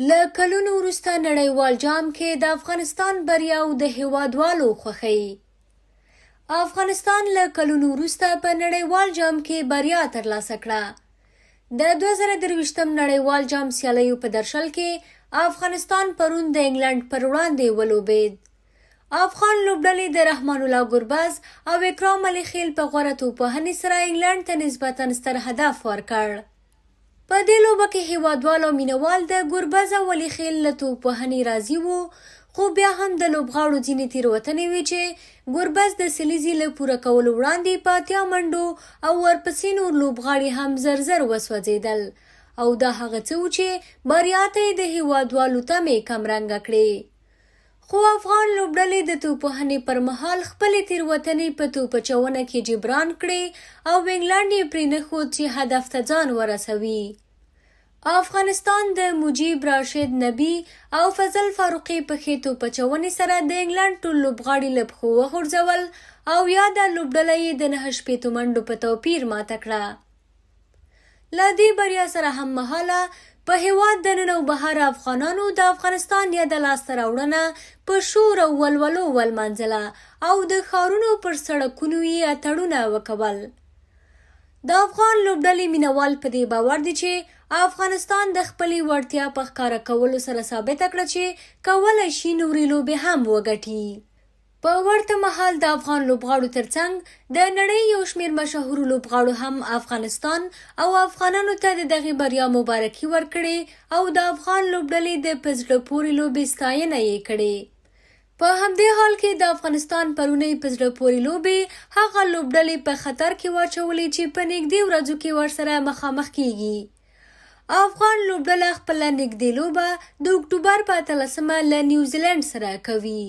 له کلونو وروسته نړیوال جام کې د افغانستان بریاو د هیوادوالو خوښوي. افغانستان له کلونو وروسته په نړیوال جام کې بریا ترلاسه کړه. د 2023م نړیوال جام سیالیو په درشل کې افغانستان پرون د انګلند پر وړاندې ولوبېد. افغان لوبډلې د رحمان الله ګربز او اکرام علي خیل په غوره توپوهنې سره انګلند ته نسبتاً ستر هدف ورکړ. په دې لوبه کې هیوادوال او مینوال د ګربز او علي خیل له توپوهنې راضي وو، خو بیا هم د لوبغاړو ځینې تېروتنې وې چې ګربز د سلیزې له پوره کولو وړاندې په 80 منډو او ورپسې نور لوبغاړي هم زر زر وسوځېدل، او دا هغه څه و چې بریا ته یې د هیوادوالو تمې کمرنګه کړې. خو افغان لوبډلې د توپوهنې پر مهال خپلې تېروتنې په توپچونه کې جبران کړې او انګلند یې پرېنښود چې هدف ته ځان ورسوي. افغانستان د مجیب راشد نبی او فضل فاروقي په ښې توپچونې سره د انګلند ټول لوبغاړي له پښو وغورځول او یاده لوبډله یې د 9 منډو په توپیر ماته کړه. له دې بریا سره هم مهاله په هېواد دننه او بهر افغانانو د افغانستان یاده لاسته راوړنه په شور او ولولو ولمانځله او د ښارونو پر سړکونو یې اتڼونه وکول. د افغان لوبډلې مینوال په دې باور دي چې افغانستان د خپلې وړتیا په ښکاره کولو سره ثابته کړه چې کولی شي نورې لوبې هم وګټي. په ورته مهال د افغان لوبغاړو ترڅنګ د نړۍ یو شمېر مشهورو لوبغاړو هم افغانستان او افغانانو ته د دغې بریا مبارکي ورکړې او د افغان لوبډلې د په زړه پورې لوبې ستاینه یې کړې. په همدې حال کې د افغانستان پرونۍ په زړه پورې لوبې هغه لوبډلې په خطر کې واچولې چې په نږدې ورځو کې ورسره مخامخ کیږي. افغان لوبډله خپله نږدې لوبه د اکتوبر په 13 له نیوزیلند سره کوي.